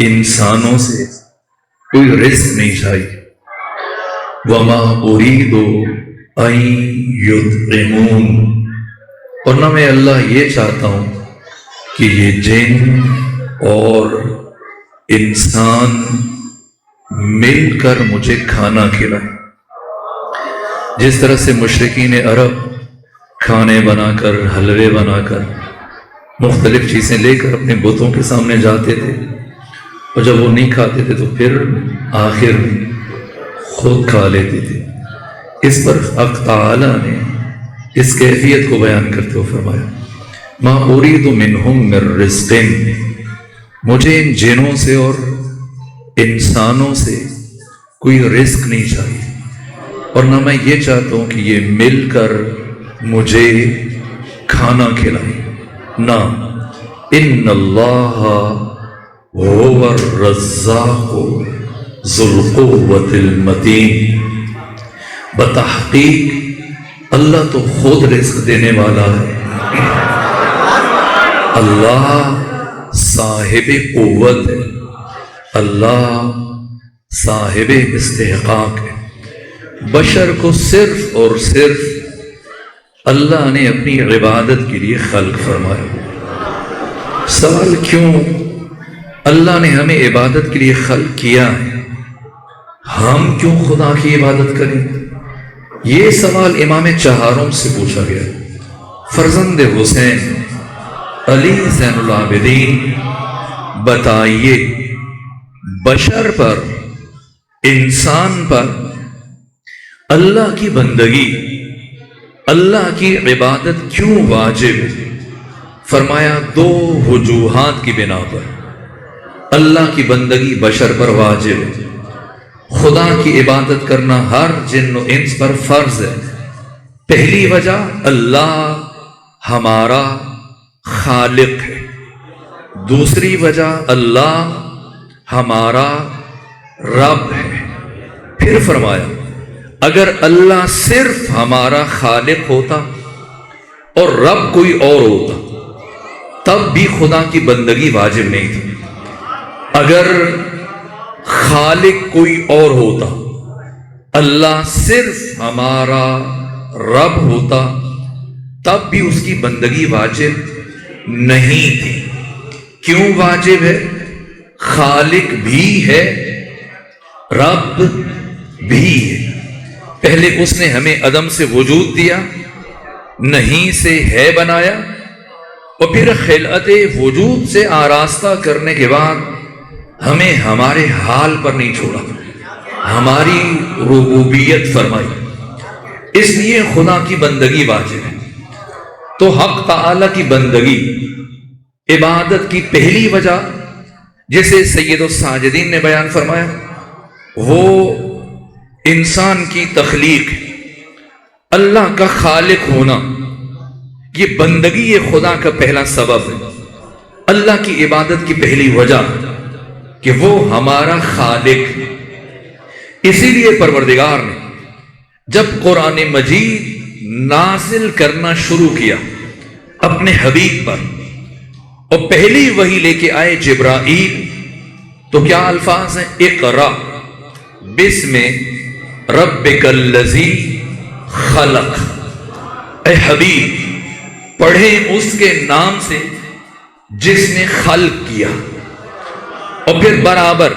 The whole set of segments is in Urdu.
انسانوں سے کوئی رزق نہیں چاہیے. وما اريد ان يطعمون، اور نہ میں اللہ یہ چاہتا ہوں کہ یہ جن اور انسان مل کر مجھے کھانا کھلائیں. جس طرح سے مشرکین عرب کھانے بنا کر، حلوے بنا کر، مختلف چیزیں لے کر اپنے بتوں کے سامنے جاتے تھے، اور جب وہ نہیں کھاتے تھے تو پھر آخر خود کھا لیتے تھے. اس پر حق تعالی نے اس کیفیت کو بیان کرتے ہوئے فرمایا ما اريد منهم من رزق، مجھے ان جنوں سے اور انسانوں سے کوئی رزق نہیں چاہیے، اور نہ میں یہ چاہتا ہوں کہ یہ مل کر مجھے کھانا کھلائیں. نہ ان اللہ هو الرزاق ذو القوة المتین، بتحقیق اللہ تو خود رزق دینے والا ہے، اللہ صاحب قوت ہے، اللہ صاحب استحقاق ہے. بشر کو صرف اور صرف اللہ نے اپنی عبادت کے لیے خلق فرمایا. سوال کیوں اللہ نے ہمیں عبادت کے لیے خلق کیا ہے، ہم کیوں خدا کی عبادت کریں؟ یہ سوال امام چہارم سے پوچھا گیا. فرزند حسین علی زین العابدین، بتائیے بشر پر، انسان پر اللہ کی بندگی، اللہ کی عبادت کیوں واجب ہے؟ فرمایا دو وجوہات کی بنا پر اللہ کی بندگی بشر پر واجب ہے. خدا کی عبادت کرنا ہر جن و انس پر فرض ہے. پہلی وجہ اللہ ہمارا خالق ہے، دوسری وجہ اللہ ہمارا رب ہے. پھر فرمایا اگر اللہ صرف ہمارا خالق ہوتا اور رب کوئی اور ہوتا تب بھی خدا کی بندگی واجب نہیں تھی. اگر خالق کوئی اور ہوتا، اللہ صرف ہمارا رب ہوتا تب بھی اس کی بندگی واجب نہیں تھی. کیوں واجب ہے؟ خالق بھی ہے، رب بھی ہے. پہلے اس نے ہمیں عدم سے وجود دیا، نہیں سے ہے بنایا، اور پھر خلعت وجود سے آراستہ کرنے کے بعد ہمیں ہمارے حال پر نہیں چھوڑا، ہماری ربوبیت فرمائی. اس لیے خدا کی بندگی واجب ہے. تو حق تعالی کی بندگی، عبادت کی پہلی وجہ جیسے سید الساجدین نے بیان فرمایا وہ انسان کی تخلیق، اللہ کا خالق ہونا، یہ بندگی یہ خدا کا پہلا سبب ہے. اللہ کی عبادت کی پہلی وجہ کہ وہ ہمارا خالق ہے. اسی لیے پروردگار نے جب قرآن مجید نازل کرنا شروع کیا اپنے حبیب پر، اور پہلی وحی لے کے آئے جبرائیل، تو کیا الفاظ ہیں؟ اقرا بسم ربک الذی خلق. اے حبیب پڑھیں اس کے نام سے جس نے خلق کیا. اور پھر برابر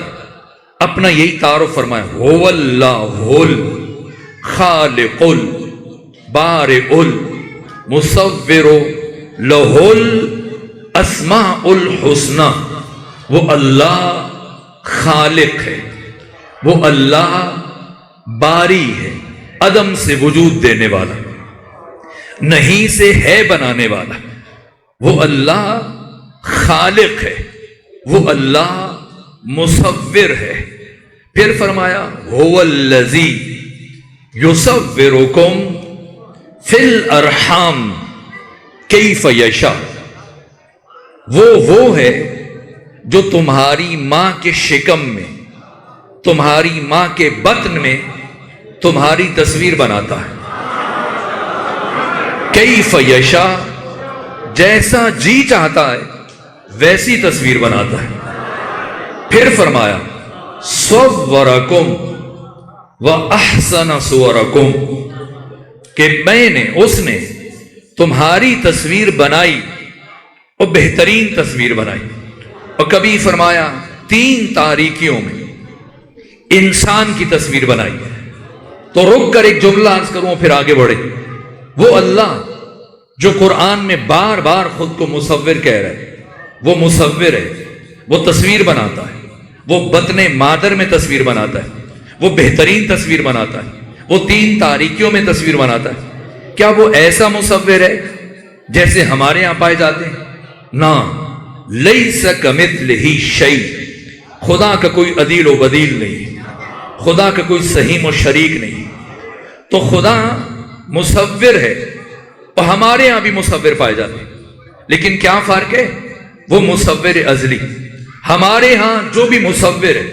اپنا یہی تعارف فرمایا هو اللہ الخالق البارئ المصور لہ الاسماء الحسنى. وہ اللہ خالق ہے، وہ اللہ باری ہے، عدم سے وجود دینے والا، نہیں سے ہے بنانے والا. وہ اللہ خالق ہے، وہ اللہ مصور ہے. پھر فرمایا هو الذی یصورکم فی الارحام کیف یشاء. وہ ہے جو تمہاری ماں کے شکم میں، تمہاری ماں کے بطن میں تمہاری تصویر بناتا ہے. کیف یشاء، جیسا جی چاہتا ہے ویسی تصویر بناتا ہے. پھر فرمایا صورکم و احسن صورکم، کہ میں نے، اس نے تمہاری تصویر بنائی اور بہترین تصویر بنائی۔ اور کبھی فرمایا 3 تاریکیوں میں انسان کی تصویر بنائی۔ تو رک کر ایک جملہ عرض کروں پھر آگے بڑھے۔ وہ اللہ جو قرآن میں بار بار خود کو مصور کہہ رہا ہے، وہ مصور ہے، وہ تصویر بناتا ہے، وہ بطن مادر میں تصویر بناتا ہے، وہ بہترین تصویر بناتا ہے، وہ 3 تاریکیوں میں تصویر بناتا ہے۔ کیا وہ ایسا مصور ہے جیسے ہمارے یہاں پائے جاتے ہیں؟ نہ، لیس کمثلہ شیء، خدا کا کوئی عدیل و بدیل نہیں، خدا کا کوئی سہیم و شریک نہیں۔ تو خدا مصور ہے اور ہمارے ہاں بھی مصور پائے جاتے ہیں، لیکن کیا فرق ہے؟ وہ مصور ازلی۔ ہمارے ہاں جو بھی مصور ہے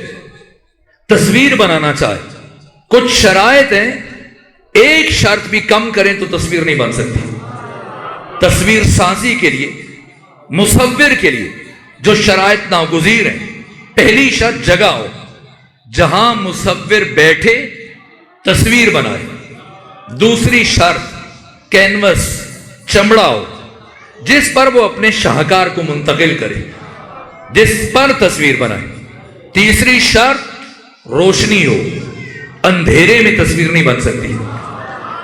تصویر بنانا چاہے، کچھ شرائط ہیں، ایک شرط بھی کم کریں تو تصویر نہیں بن سکتی۔ تصویر سازی کے لیے، مصور کے لیے جو شرائط ناگزیر ہیں، پہلی شرط جگہ ہو، جہاں مصور بیٹھے تصویر بنائے۔ دوسری شرط کینوس، چمڑا ہو جس پر وہ اپنے شاہکار کو منتقل کرے، جس پر تصویر بنائے۔ تیسری شرط روشنی ہو، اندھیرے میں تصویر نہیں بن سکتی۔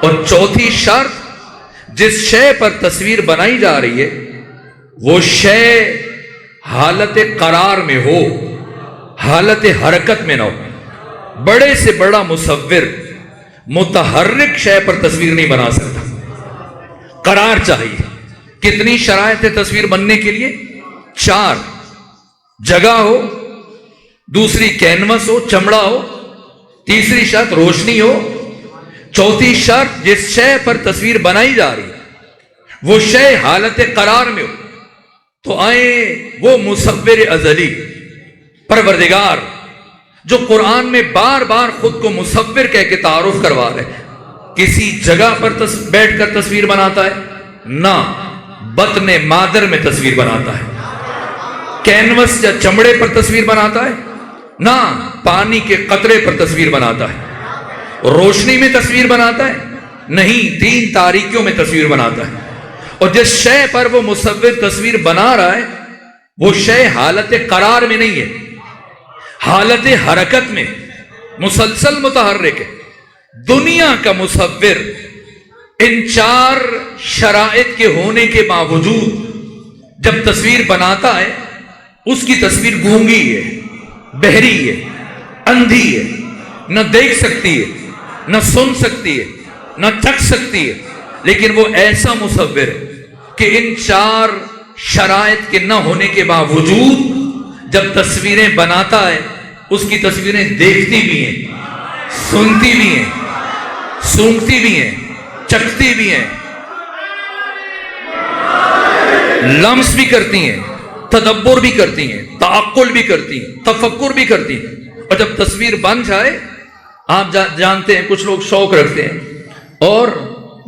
اور چوتھی شرط جس شے پر تصویر بنائی جا رہی ہے وہ شے حالت قرار میں ہو، حالت حرکت میں نہ ہو۔ بڑے سے بڑا مصور متحرک شے پر تصویر نہیں بنا سکتا، قرار چاہیے۔ کتنی شرائط ہے تصویر بننے کے لیے؟ 4۔ جگہ ہو، دوسری کینوس ہو، چمڑا ہو، تیسری شرط روشنی ہو، چوتھی شرط جس شے پر تصویر بنائی جا رہی ہے وہ شے حالت قرار میں ہو۔ تو آئیں وہ مصور ازلی پروردگار جو قرآن میں بار بار خود کو مصور کہہ کے تعارف کروا رہے ہیں، کسی جگہ پر بیٹھ کر تصویر بناتا ہے؟ نہ، بطن مادر میں تصویر بناتا ہے۔ کینوس یا چمڑے پر تصویر بناتا ہے؟ نہ، پانی کے قطرے پر تصویر بناتا ہے۔ روشنی میں تصویر بناتا ہے؟ نہیں، 3 تاریکیوں میں تصویر بناتا ہے۔ اور جس شے پر وہ مصور تصویر بنا رہا ہے وہ شے حالت قرار میں نہیں ہے، حالت حرکت میں، مسلسل متحرک ہے۔ دنیا کا مصور ان 4 شرائط کے ہونے کے باوجود جب تصویر بناتا ہے اس کی تصویر گونگی ہے، بہری ہے، اندھی ہے، نہ دیکھ سکتی ہے، نہ سن سکتی ہے، نہ چکھ سکتی ہے، لیکن وہ ایسا مصور ہے کہ ان 4 شرائط کے نہ ہونے کے باوجود جب تصویریں بناتا ہے اس کی تصویریں دیکھتی بھی ہیں، سنتی بھی ہیں، سونگتی بھی ہیں، چکھتی بھی ہیں، لمس بھی کرتی ہیں، تدبر بھی کرتی ہیں، تعقل بھی کرتی ہیں، تفکر بھی کرتی ہیں۔ اور جب تصویر بن جائے، آپ جانتے ہیں کچھ لوگ شوق رکھتے ہیں اور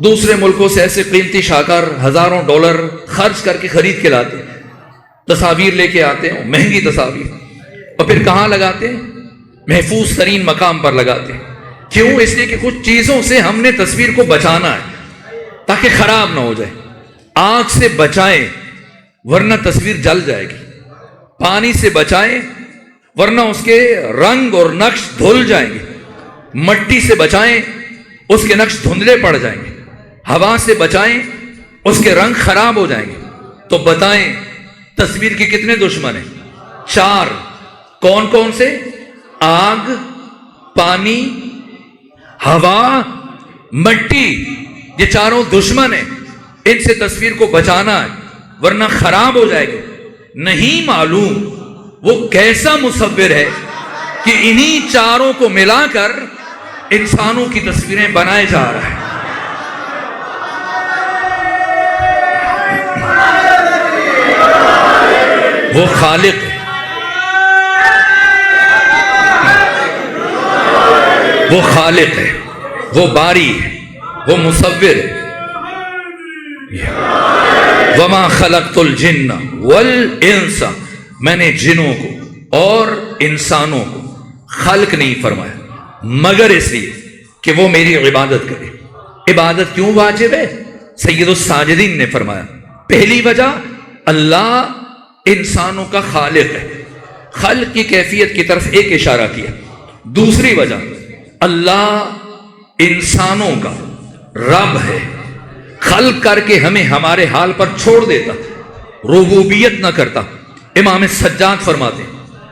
دوسرے ملکوں سے ایسے قیمتی شاہکار ہزاروں ڈالر خرچ کر کے خرید کے لاتے ہیں، تصاویر لے کے آتے ہیں، مہنگی تصاویر، اور پھر کہاں لگاتے ہیں؟ محفوظ ترین مقام پر لگاتے ہیں۔ کیوں؟ اس لیے کہ کچھ چیزوں سے ہم نے تصویر کو بچانا ہے تاکہ خراب نہ ہو جائے۔ آگ سے بچائیں ورنہ تصویر جل جائے گی، پانی سے بچائیں ورنہ اس کے رنگ اور نقش دھل جائیں گے، مٹی سے بچائیں اس کے نقش دھندلے پڑ جائیں گے، ہوا سے بچائیں اس کے رنگ خراب ہو جائیں گے۔ تو بتائیں تصویر کے کتنے دشمن ہیں؟ 4۔ کون کون سے؟ آگ، پانی، ہوا، مٹی، یہ 4 دشمن ہیں۔ ان سے تصویر کو بچانا ہے ورنہ خراب ہو جائے گی۔ نہیں معلوم وہ کیسا مصور ہے کہ انہی 4 کو ملا کر انسانوں کی تصویریں بنائے جا رہا ہے۔ وہ خالق ہے، وہ خالق ہے، وہ باری ہے، وہ مصور ہے۔ وَمَا خَلَقْتُ الْجِنَّ وَالْإِنسَ، میں نے جنوں کو اور انسانوں کو خلق نہیں فرمایا مگر اس لیے کہ وہ میری عبادت کرے۔ عبادت کیوں واجب ہے؟ سید الساجدین نے فرمایا پہلی وجہ اللہ انسانوں کا خالق ہے، خلق کی کیفیت کی طرف ایک اشارہ کیا۔ دوسری وجہ اللہ انسانوں کا رب ہے، خلق کر کے ہمیں ہمارے حال پر چھوڑ دیتا، ربوبیت نہ کرتا۔ امام سجاد فرماتے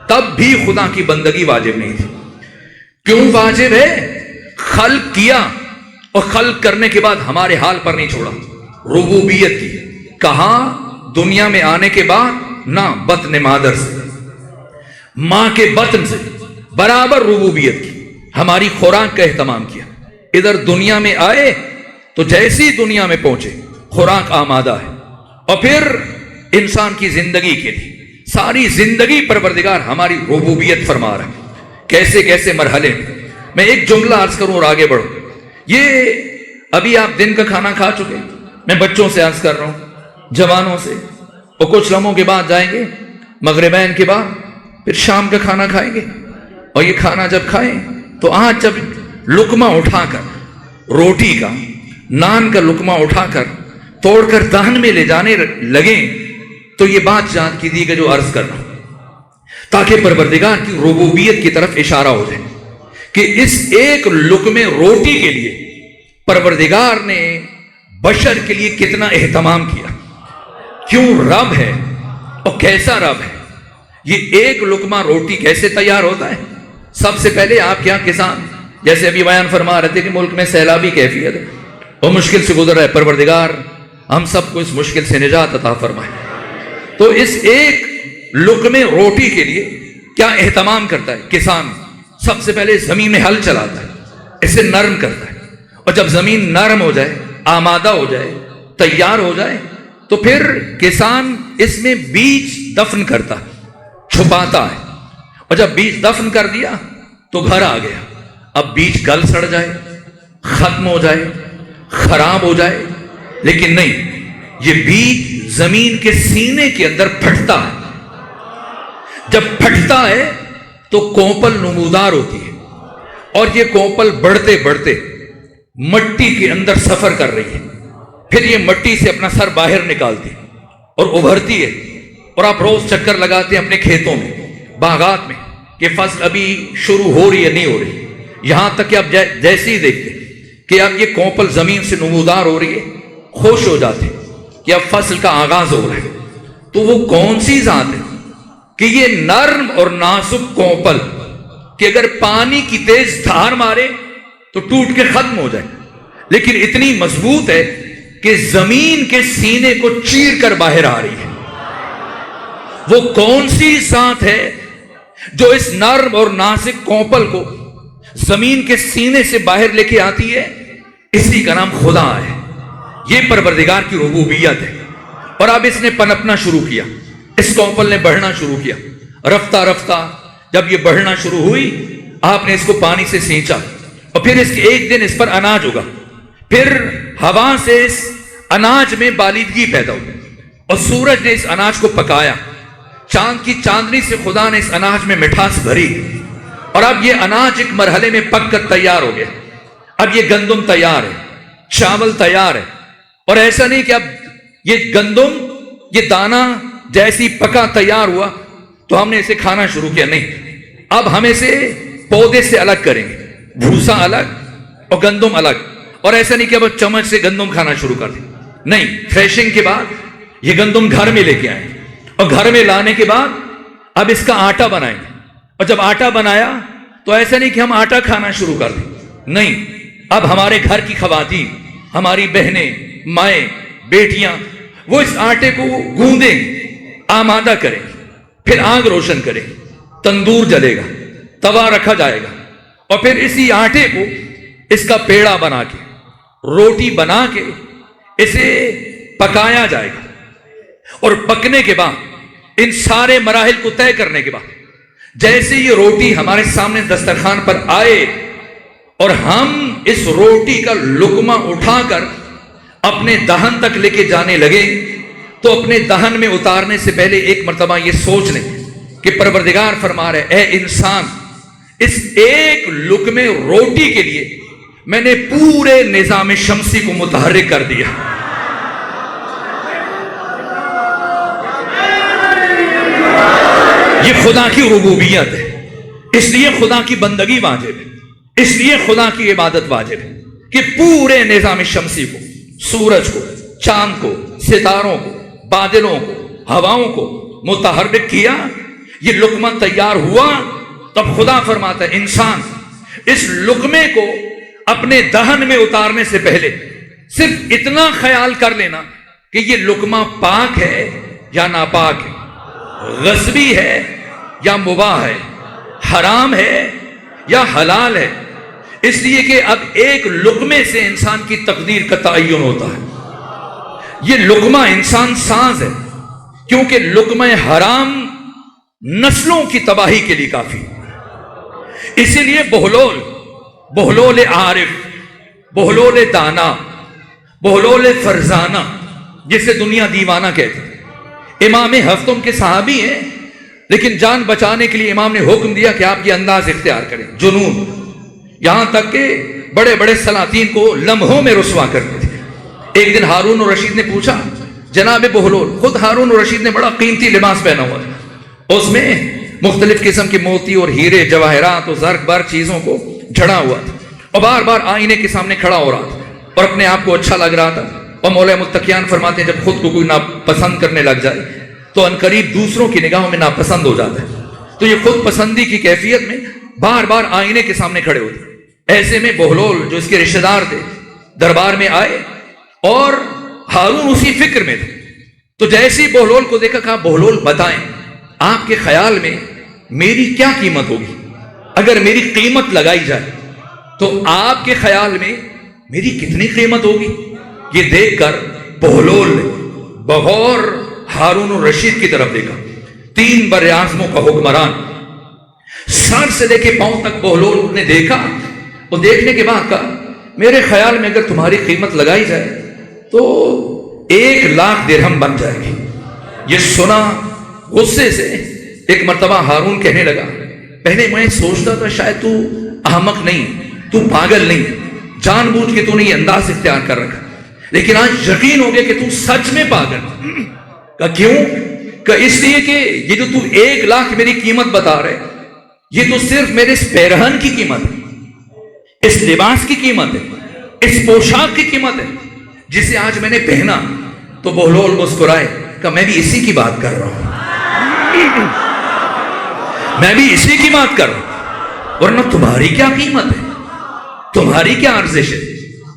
تب بھی خدا کی بندگی واجب نہیں تھی۔ کیوں واجب ہے؟ خلق کیا اور خلق کرنے کے بعد ہمارے حال پر نہیں چھوڑا، ربوبیت کی۔ کہاں؟ دنیا میں آنے کے بعد نہ بطن مادر سے، ماں کے بطن سے برابر ربوبیت کی، ہماری خوراک کا اہتمام کیا۔ ادھر دنیا میں آئے تو جیسی دنیا میں پہنچے خوراک آمادہ ہے، اور پھر انسان کی زندگی کے لیے ساری زندگی پروردگار ہماری ربوبیت فرما رہا ہے۔ کیسے کیسے مرحلے میں ایک جملہ عرض کروں اور آگے بڑھوں۔ یہ ابھی آپ دن کا کھانا کھا چکے، میں بچوں سے عرض کر رہا ہوں، جوانوں سے، اور کچھ لمحوں کے بعد جائیں گے مغربین کے بعد، پھر شام کا کھانا کھائیں گے، اور یہ کھانا جب کھائیں تو آج جب لقمہ اٹھا کر روٹی کا، نان کا لقمہ اٹھا کر توڑ کر دہن میں لے جانے لگیں تو یہ بات یاد کیجیے کہ جو عرض کر رہا ہوں، تاکہ پروردگار کی ربوبیت کی طرف اشارہ ہو جائے کہ اس ایک لقمے روٹی کے لیے پروردگار نے بشر کے لیے کتنا اہتمام کیا۔ کیوں؟ رب ہے، اور کیسا رب ہے۔ یہ ایک لقمہ روٹی کیسے تیار ہوتا ہے؟ سب سے پہلے آپ کے یہاں کسان، جیسے ابھی بیان فرما رہے تھے کہ ملک میں سیلابی کیفیت ہے اور مشکل سے گزر رہا ہے، پروردگار ہم سب کو اس مشکل سے نجات عطا فرمائے۔ تو اس ایک لقمے روٹی کے لیے کیا اہتمام کرتا ہے کسان؟ سب سے پہلے زمین میں ہل چلاتا ہے، اسے نرم کرتا ہے، اور جب زمین نرم ہو جائے، آمادہ ہو جائے، تیار ہو جائے، تو پھر کسان اس میں بیج دفن کرتا ہے، چھپاتا ہے، اور جب بیج دفن کر دیا تو گھر آ گیا۔ اب بیج گل سڑ جائے، ختم ہو جائے، خراب ہو جائے، لیکن نہیں، یہ بیج زمین کے سینے کے اندر پھٹتا ہے۔ جب پھٹتا ہے تو کونپل نمودار ہوتی ہے، اور یہ کونپل بڑھتے بڑھتے مٹی کے اندر سفر کر رہی ہے، پھر یہ مٹی سے اپنا سر باہر نکالتی اور ابھرتی ہے، اور آپ روز چکر لگاتے ہیں اپنے کھیتوں میں، باغات میں، کہ فصل ابھی شروع ہو رہی ہے نہیں ہو رہی، یہاں تک کہ آپ جیسے ہی دیکھتے کہ اب یہ کونپل زمین سے نمودار ہو رہی ہے، خوش ہو جاتے کہ اب فصل کا آغاز ہو رہا ہے۔ تو وہ کون سی ذات ہے کہ یہ نرم اور نازک کونپل کہ اگر پانی کی تیز دھار مارے تو ٹوٹ کے ختم ہو جائے، لیکن اتنی مضبوط ہے کہ زمین کے سینے کو چیر کر باہر آ رہی ہے۔ وہ کون سی ذات ہے جو اس نرم اور نازک کونپل کو زمین کے سینے سے باہر لے کے آتی ہے؟ اسی کا نام خدا ہے۔ یہ پروردگار کی ربوبیت ہے۔ اور اب اس نے پنپنا شروع کیا، اس کونپل نے بڑھنا شروع کیا، رفتہ رفتہ جب یہ بڑھنا شروع ہوئی، آپ نے اس کو پانی سے سینچا، اور پھر اس کے ایک دن اس پر اناج ہوگا، پھر ہوا سے اس اناج میں بالیدگی پیدا ہوئی، اور سورج نے اس اناج کو پکایا، چاند کی چاندنی سے خدا نے اس اناج میں مٹھاس بھری، اور اب یہ اناج ایک مرحلے میں پک کر تیار ہو گیا۔ اب یہ گندم تیار ہے، چاول تیار ہے، اور ایسا نہیں کہ اب یہ گندم، یہ دانہ جیسی پکا تیار ہوا تو ہم نے اسے کھانا شروع کیا، نہیں، اب ہم اسے پودے سے الگ کریں گے، بھوسا الگ اور گندم الگ، اور ایسا نہیں کہ اب چمچ سے گندم کھانا شروع کر دیں، نہیں، تھریشنگ کے بعد یہ گندم گھر میں لے کے آئیں گے، اور گھر میں لانے کے بعد اب اس کا آٹا بنائیں گے، اور جب آٹا بنایا تو ایسا نہیں کہ ہم آٹا کھانا شروع کر دیں، نہیں، اب ہمارے گھر کی خواتین، ہماری بہنیں، مائیں، بیٹیاں، وہ اس آٹے کو گوندیں، آمادہ کریں، پھر آگ روشن کریں، تندور جلے گا، توا رکھا جائے گا، اور پھر اسی آٹے کو اس کا پیڑا بنا کے، روٹی بنا کے اسے پکایا جائے گا، اور پکنے کے بعد ان سارے مراحل کو طے کرنے کے بعد جیسے یہ روٹی ہمارے سامنے دسترخوان پر آئے اور ہم اس روٹی کا لقمہ اٹھا کر اپنے دہن تک لے کے جانے لگے، تو اپنے دہن میں اتارنے سے پہلے ایک مرتبہ یہ سوچ لیں کہ پروردگار فرما رہے اے انسان، اس ایک لقمے روٹی کے لیے میں نے پورے نظام شمسی کو متحرک کر دیا۔ یہ خدا کی ربوبیت ہے، اس لیے خدا کی بندگی واجب ہے، اس لیے خدا کی عبادت واجب ہے کہ پورے نظام شمسی کو، سورج کو، چاند کو، ستاروں کو، بادلوں کو، ہواؤں کو متحرک کیا۔ یہ لقمہ تیار ہوا، تب خدا فرماتا ہے انسان اس لقمے کو اپنے دہن میں اتارنے سے پہلے صرف اتنا خیال کر لینا کہ یہ لقمہ پاک ہے یا ناپاک ہے، غصبی ہے یا مباح ہے، حرام ہے یا حلال ہے، اس لیے کہ اب ایک لقمے سے انسان کی تقدیر کا تعین ہوتا ہے۔ یہ لقمہ انسان ساز ہے، کیونکہ لقمہ حرام نسلوں کی تباہی کے لیے کافی، اسی لیے بہلول عارف، بہلول دانا، بہلول فرزانہ، جسے دنیا دیوانہ کہتے ہیں، امام ہفتم کے صحابی ہیں، لیکن جان بچانے کے لیے امام نے حکم دیا کہ آپ یہ انداز اختیار کریں، جنون، یہاں تک کہ بڑے بڑے سلاطین کو لمحوں میں رسوا کرتے تھے۔ ایک دن ہارون الرشید نے پوچھا جناب بہلول، خود ہارون الرشید نے بڑا قیمتی لباس پہنا ہوا تھا، اس میں مختلف قسم کے موتی اور ہیرے جواہرات اور زرق برق چیزوں کو جڑا ہوا تھا، اور بار بار آئینے کے سامنے کھڑا ہو رہا تھا اور اپنے آپ کو اچھا لگ رہا تھا۔ اور مولا متقیان فرماتے ہیں جب خود کو کوئی ناپسند کرنے لگ جائے تو انقریب دوسروں کی نگاہوں میں ناپسند ہو جاتا ہے، تو یہ خود پسندی کی کیفیت میں بار بار آئینے کے سامنے کھڑے ہوتے۔ ایسے میں بہلول جو اس کے رشتہ دار تھے دربار میں آئے اور ہارون اسی فکر میں تھے، تو جیسے ہی بہلول کو دیکھا کہا بہلول بتائیں آپ کے خیال میں میری کیا قیمت ہوگی؟ اگر میری قیمت لگائی جائے تو آپ کے خیال میں میری کتنی قیمت ہوگی؟ یہ دیکھ کر بہلول نے بغور ہارون الرشید کی طرف دیکھا، 3 بر اعظموں کا حکمران، سر سے لے کے پاؤں تک بہلول نے دیکھا، اور دیکھنے کے بعد کہا میرے خیال میں اگر تمہاری قیمت لگائی جائے تو 1,00,000 درہم بن جائے گی۔ یہ سنا غصے سے ایک مرتبہ ہارون کہنے لگا پہلے میں سوچتا تھا شاید تو احمق نہیں، تو پاگل نہیں، جان بوجھ کے تو نے یہ انداز اختیار کر رکھا، لیکن آج یقین ہو گیا کہ تو سچ میں پاگل۔ کہ کیوں؟ کہ اس لیے کہ یہ جو تو 1,00,000 میری قیمت بتا رہے یہ تو صرف میرے اس پیرہن کی قیمت ہے، اس لباس کی قیمت ہے، اس پوشاک کی قیمت ہے جسے آج میں نے پہنا۔ تو بہلول مسکرائے کہ میں بھی اسی کی بات کر رہا ہوں، میں بھی اسی کی بات کر رہا ہوں، ورنہ تمہاری کیا قیمت ہے، تمہاری کیا ارزش ہے؟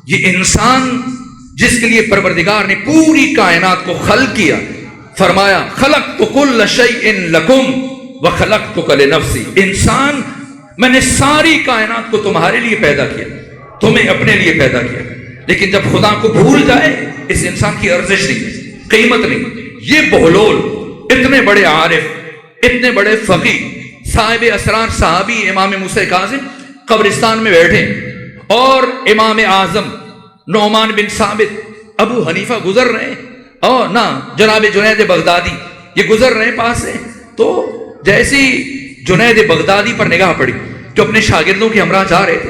یہ انسان جس کے لیے پروردگار نے پوری کائنات کو خلق کیا، فرمایا خلقت کل شیء لکم وخلقتک لنفسی، انسان میں نے ساری کائنات کو تمہارے لیے پیدا کیا، تمہیں اپنے لیے پیدا کیا، لیکن جب خدا کو بھول جائے اس انسان کی ارزش نہیں، قیمت نہیں۔ یہ بہلول اتنے بڑے عارف، اتنے بڑے فقیہ، صاحب اسرار صحابی امام موسیٰ کاظم قبرستان میں بیٹھے، اور امام اعظم نعمان بن ثابت، ابو حنیفہ گزر رہے ہیں، اور نہ جناب جنید بغدادی یہ گزر رہے ہیں پاس سے، تو جیسی جنید بغدادی پر نگاہ پڑی جو اپنے شاگردوں کے ہمراہ جا رہے تھے،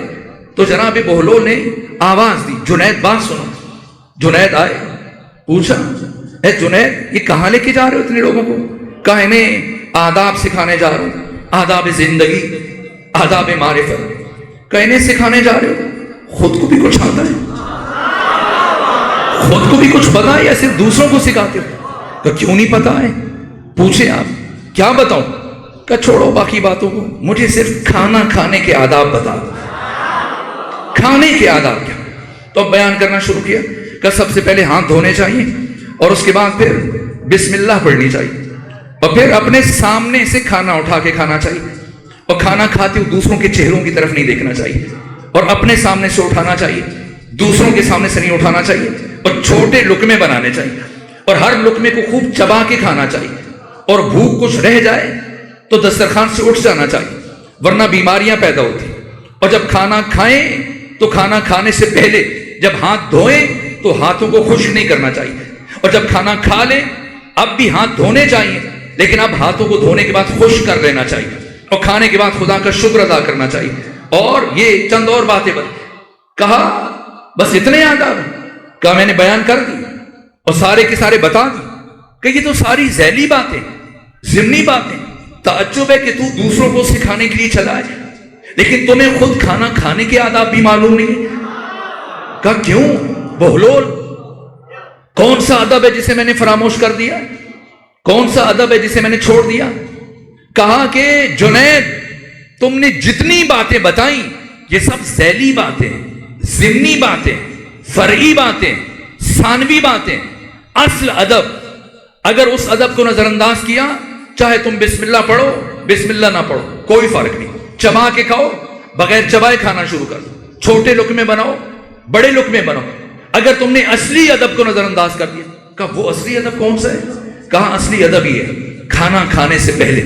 تو جناب بہلول نے آواز دی جنید بات سنو۔ جنید آئے، پوچھا اے جنید یہ کہاں لے کے جا رہے ہو اتنے لوگوں کو؟ کہا انہیں آداب سکھانے جا رہا ہوں، آداب زندگی، آداب معرفت۔ کہا انہیں سکھانے جا رہے ہو، خود کو بھی کچھ آتا ہے، خود کو بھی کچھ پتا ہے یا صرف دوسروں کو سکھاتے ہو؟ کہ کیوں نہیں پتا ہے؟ پوچھے آپ کیا بتاؤں؟ کہ چھوڑو باقی باتوں کو، مجھے صرف کھانا کھانے کے آداب بتا دو۔ کھانے کے آداب کیا؟ تو اب بیان کرنا شروع کیا کہ سب سے پہلے ہاتھ دھونے چاہیے، اور اس کے بعد پھر بسم اللہ پڑھنی چاہیے، اور پھر اپنے سامنے سے کھانا اٹھا کے کھانا چاہیے، اور کھانا کھاتے ہوئے دوسروں کے چہروں کی طرف نہیں دیکھنا چاہیے، اور اپنے سامنے سے اٹھانا چاہیے، دوسروں کے سامنے سے نہیں اٹھانا چاہیے، اور چھوٹے لقمے بنانے چاہیے، اور ہر لقمے کو خوب چبا کے کھانا چاہیے، اور بھوک کچھ رہ جائے تو دسترخوان سے اٹھ جانا چاہیے، ورنہ بیماریاں پیدا ہوتی ہیں۔ اور جب کھانا کھائیں تو کھانا کھانے سے پہلے جب ہاتھ دھوئیں تو ہاتھوں کو خشک نہیں کرنا چاہیے، اور جب کھانا کھا لیں اب بھی ہاتھ دھونے چاہیے، لیکن اب ہاتھوں کو دھونے کے بعد خشک کر لینا چاہیے اور کھانے کے بعد خدا کا شکر ادا کرنا چاہیے. اور یہ چند اور باتیں کہا بس اتنے آداب کہا میں نے بیان کر دی اور سارے کے سارے بتا دی کہ یہ تو ساری ذیلی باتیں ضمنی باتیں. تعجب ہے کہ تو دوسروں کو سکھانے کے لیے چلا ہے لیکن تمہیں خود کھانا کھانے کے آداب بھی معلوم نہیں. کہا کیوں بہلول؟ کون سا ادب ہے جسے میں نے فراموش کر دیا؟ کون سا ادب ہے جسے میں نے چھوڑ دیا؟ کہا کہ جنید تم نے جتنی باتیں بتائیں یہ سب ذیلی باتیں ضمنی باتیں فرعی باتیں ثانوی باتیں. اصل ادب اگر اس ادب کو نظر انداز کیا چاہے تم بسم اللہ پڑھو بسم اللہ نہ پڑھو کوئی فرق نہیں. چبا کے کھاؤ بغیر چبائے کھانا شروع کر دو. چھوٹے لقمے بناؤ بڑے لقمے بناؤ. اگر تم نے اصلی ادب کو نظر انداز کر دیا کہا وہ اصلی ادب کون سا ہے؟ کہا اصلی ادب یہ ہے کھانا کھانے سے پہلے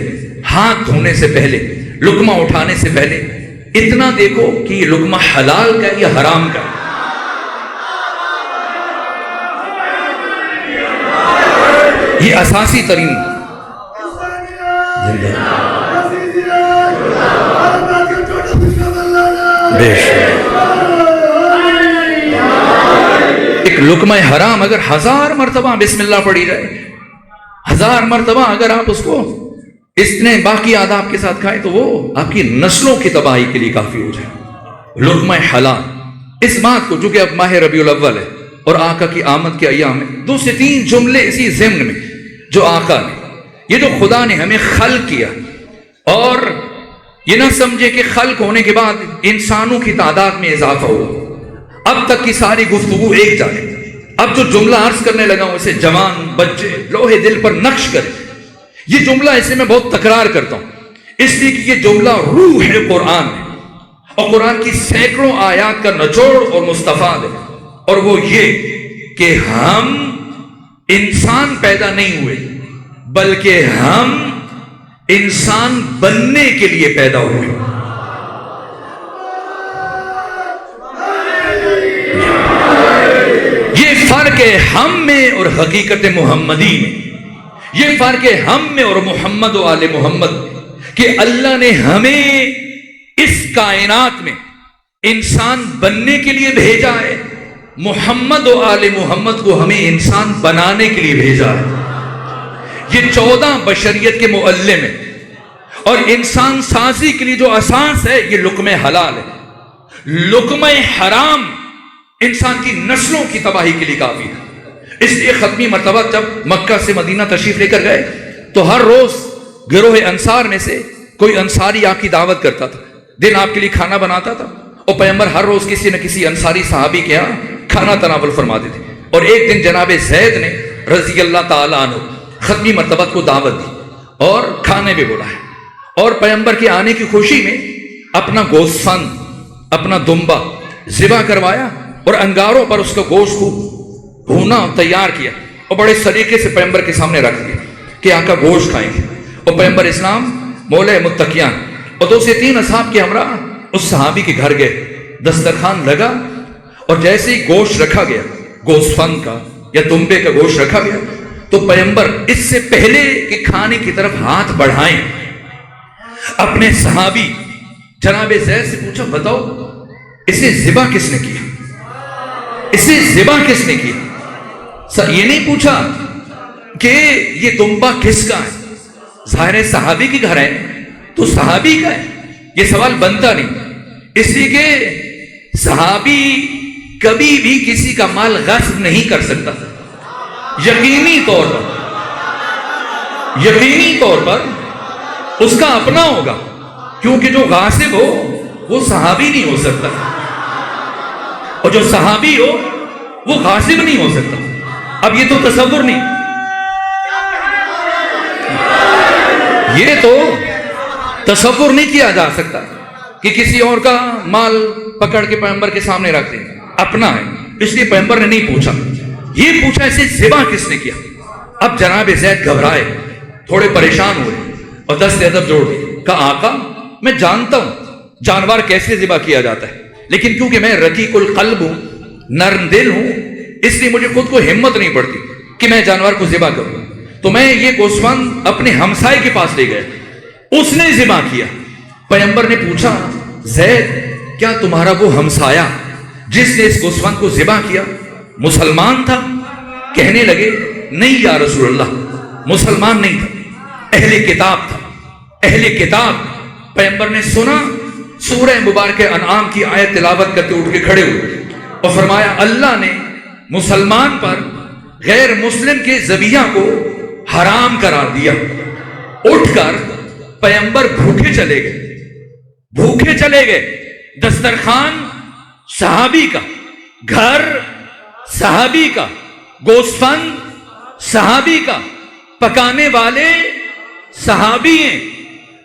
ہاتھ دھونے سے پہلے لقمہ اٹھانے سے پہلے اتنا دیکھو کہ یہ لقمہ حلال کا ہے یا حرام کا ہے. یہ اساسی ترین ایک لقمہ حرام اگر 1000 مرتبہ بسم اللہ پڑھی جائے 1000 مرتبہ اگر آپ اس کو اتنے باقی آداب کے ساتھ کھائیں تو وہ آپ کی نسلوں کی تباہی کے لیے کافی ہو جائے. لقمہ حلال اس بات کو جو کہ اب ماہ ربیع الاول ہے اور آقا کی آمد کے ایام میں 2 سے 3 جملے اسی ضمن میں جو آقا نے یہ جو خدا نے ہمیں خلق کیا اور یہ نہ سمجھے کہ خلق ہونے کے بعد انسانوں کی تعداد میں اضافہ ہوا. اب تک کی ساری گفتگو ایک جانے. اب جو جملہ عرض کرنے لگا ہوں اسے جوان بچے لوہے دل پر نقش کرے. یہ جملہ اسے میں بہت تکرار کرتا ہوں اس لیے کہ یہ جملہ روح ہے قرآن ہے اور قرآن کی سینکڑوں آیات کا نچوڑ اور مستفاد ہے. اور وہ یہ کہ ہم انسان پیدا نہیں ہوئے بلکہ ہم انسان بننے کے لیے پیدا ہوئے. یہ فرق ہے ہم میں اور حقیقت محمدی میں. یہ فرق ہے ہم میں اور محمد و آل محمد کہ اللہ نے ہمیں اس کائنات میں انسان بننے کے لیے بھیجا ہے. محمد و آل محمد کو ہمیں انسان بنانے کے لیے بھیجا ہے. یہ 14 بشریت کے معلم ہے اور انسان سازی کے لیے جو اساس ہے یہ لقمہ حلال ہے. لقمہ حرام انسان کی نسلوں کی تباہی کے لیے کافی ہے. اس لیے ختمی مرتبہ جب مکہ سے مدینہ تشریف لے کر گئے تو ہر روز گروہ انصار میں سے کوئی انصاری آپ کی دعوت کرتا تھا. دن آپ کے لیے کھانا بناتا تھا اور پیغمبر ہر روز کسی نہ کسی انصاری صحابی کے یہاں کھانا تناول فرماتے تھے. اور ایک دن جناب زید نے رضی اللہ تعالیٰ عنہ ختمی مرتبہ کو دعوت دی اور کھانے بھی بلایا اور پیغمبر کے آنے کی خوشی میں اپنا گوسفند اپنا دمبا ذبح کروایا اور انگاروں پر اس کا گوشت کو بھونا تیار کیا اور بڑے سلیقے سے پیغمبر کے سامنے رکھ دیا کہ آقا گوشت کھائیں گے. اور پیغمبر اسلام مولے متقیان اور 2 سے 3 اصحاب کے ہمراہ اس صحابی کے گھر گئے. دسترخوان لگا اور جیسے ہی گوشت رکھا گیا گوسفند کا یا دمبے کا گوشت رکھا گیا تو پیغمبر اس سے پہلے کہ کھانے کی طرف ہاتھ بڑھائیں اپنے صحابی جناب زید سے پوچھا بتاؤ اسے ذبح کس نے کیا؟ اسے ذبح کس نے کیا؟ سر یہ نہیں پوچھا کہ یہ دمبا کس کا ہے. ظاہر صحابی کے گھر ہے تو صحابی کا ہے. یہ سوال بنتا نہیں اس لیے کہ صحابی کبھی بھی کسی کا مال غصب نہیں کر سکتا. یقینی طور پر اس کا اپنا ہوگا کیونکہ جو غاصب ہو وہ صحابی نہیں ہو سکتا اور جو صحابی ہو وہ غاصب نہیں ہو سکتا. اب یہ تو تصور نہیں یہ تو تصور نہیں کیا جا سکتا کہ کسی اور کا مال پکڑ کے پیغمبر کے سامنے رکھ دیں. اپنا ہے اس لیے پیغمبر نے نہیں پوچھا. یہ پوچھا اسے ذبح کس نے کیا. اب جناب زید گھبرائے تھوڑے پریشان ہوئے اور دست ادب جوڑ دی. کہا آقا میں جانتا ہوں جانور کیسے ذبح کیا جاتا ہے لیکن کیونکہ میں رقیق القلب ہوں نرم دل ہوں اس لیے مجھے خود کو ہمت نہیں پڑتی کہ میں جانور کو ذبح کروں. تو میں یہ گوسفند اپنے ہمسائے کے پاس لے گیا، اس نے ذبح کیا۔ پیغمبر نے پوچھا زید کیا تمہارا وہ ہمسایہ جس نے اس گوسفند کو ذبح کیا مسلمان تھا؟ کہنے لگے نہیں یا رسول اللہ، مسلمان نہیں تھا، اہل کتاب تھا، اہل کتاب۔ پیغمبر نے سنا، سورہ مبارکہ انعام کی آیت تلاوت کرتے اٹھ کے کھڑے ہوئے اور فرمایا اللہ نے مسلمان پر غیر مسلم کے ذبیحہ کو حرام قرار دیا۔ اٹھ کر پیغمبر بھوکے چلے گئے، بھوکے چلے گئے، دسترخوان صحابی کا، گھر صحابی کا، گوسفند صحابی کا، پکانے والے صحابی ہیں،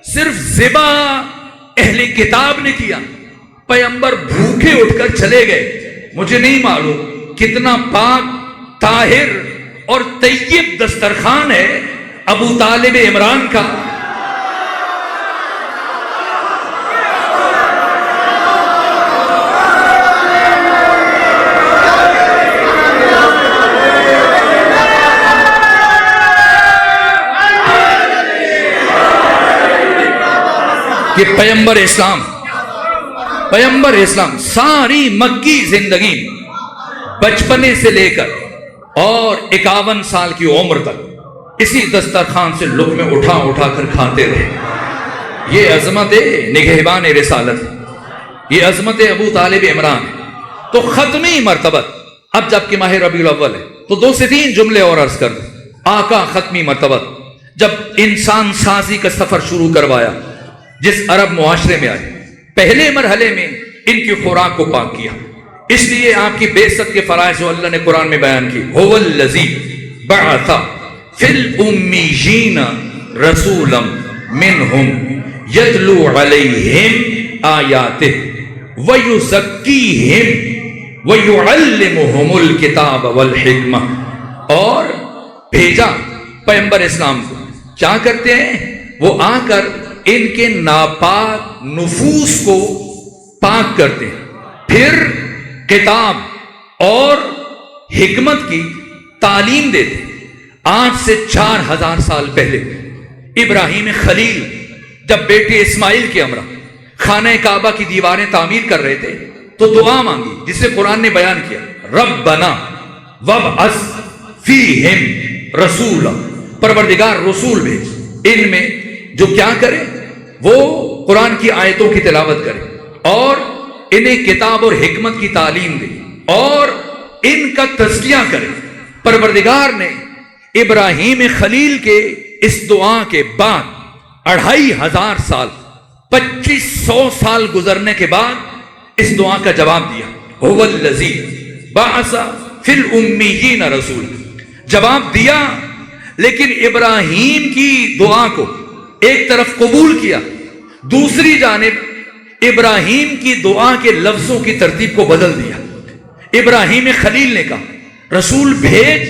صرف ذبح اہل کتاب نے کیا۔ پیغمبر بھوکے اٹھ کر چلے گئے۔ مجھے نہیں معلوم کتنا پاک، طاہر اور طیب دسترخوان ہے ابو طالب عمران کا۔ کہ پیغمبر اسلام ساری مکی زندگی بچپنے سے لے کر اور 51 سال کی عمر تک اسی دسترخوان سے لقمے اٹھا اٹھا کر کھاتے رہے۔ یہ عظمت نگہبان رسالت، یہ عظمت ابو طالب عمران۔ تو ختمی مرتبہ اب جب کہ ماہ ربیع الاول ہے تو 2 سے 3 جملے اور عرض کر دیں۔ آقا ختمی مرتبہ جب انسان سازی کا سفر شروع کروایا، جس عرب معاشرے میں آئے، پہلے مرحلے میں ان کی خوراک کو پاک کیا۔ اس لیے آپ کی بعثت کے فرائض جو اللہ نے قرآن میں بیان کی، هو الذی بعث فی الامیین رسولا منہم یتلو علیہم آیاتہ ویزکیہم ویعلمہم الکتاب والحکمہ۔ اور بھیجا پیغمبر اسلام کو، کیا کرتے ہیں وہ؟ آ کر ان کے ناپاک نفوس کو پاک کرتے ہیں، پھر کتاب اور حکمت کی تعلیم دیتے ہیں۔ آج سے 4000 سال پہلے ابراہیم خلیل جب بیٹے اسماعیل کے ہمراہ خانہ کعبہ کی دیواریں تعمیر کر رہے تھے تو دعا مانگی، جسے قرآن نے بیان کیا، ربنا وابعث فیہم رسولا، پروردگار رسول بھیج ان میں جو کیا کرے، وہ قرآن کی آیتوں کی تلاوت کرے اور انہیں کتاب اور حکمت کی تعلیم دے اور ان کا تزکیہ کرے۔ پروردگار نے ابراہیم خلیل کے اس دعا کے بعد 2500 سال، 2500 سال گزرنے کے بعد اس دعا کا جواب دیا، هو الذی بعث فی الامیین رسول، جواب دیا۔ لیکن ابراہیم کی دعا کو ایک طرف قبول کیا، دوسری جانب ابراہیم کی دعا کے لفظوں کی ترتیب کو بدل دیا۔ ابراہیم خلیل نے کہا رسول بھیج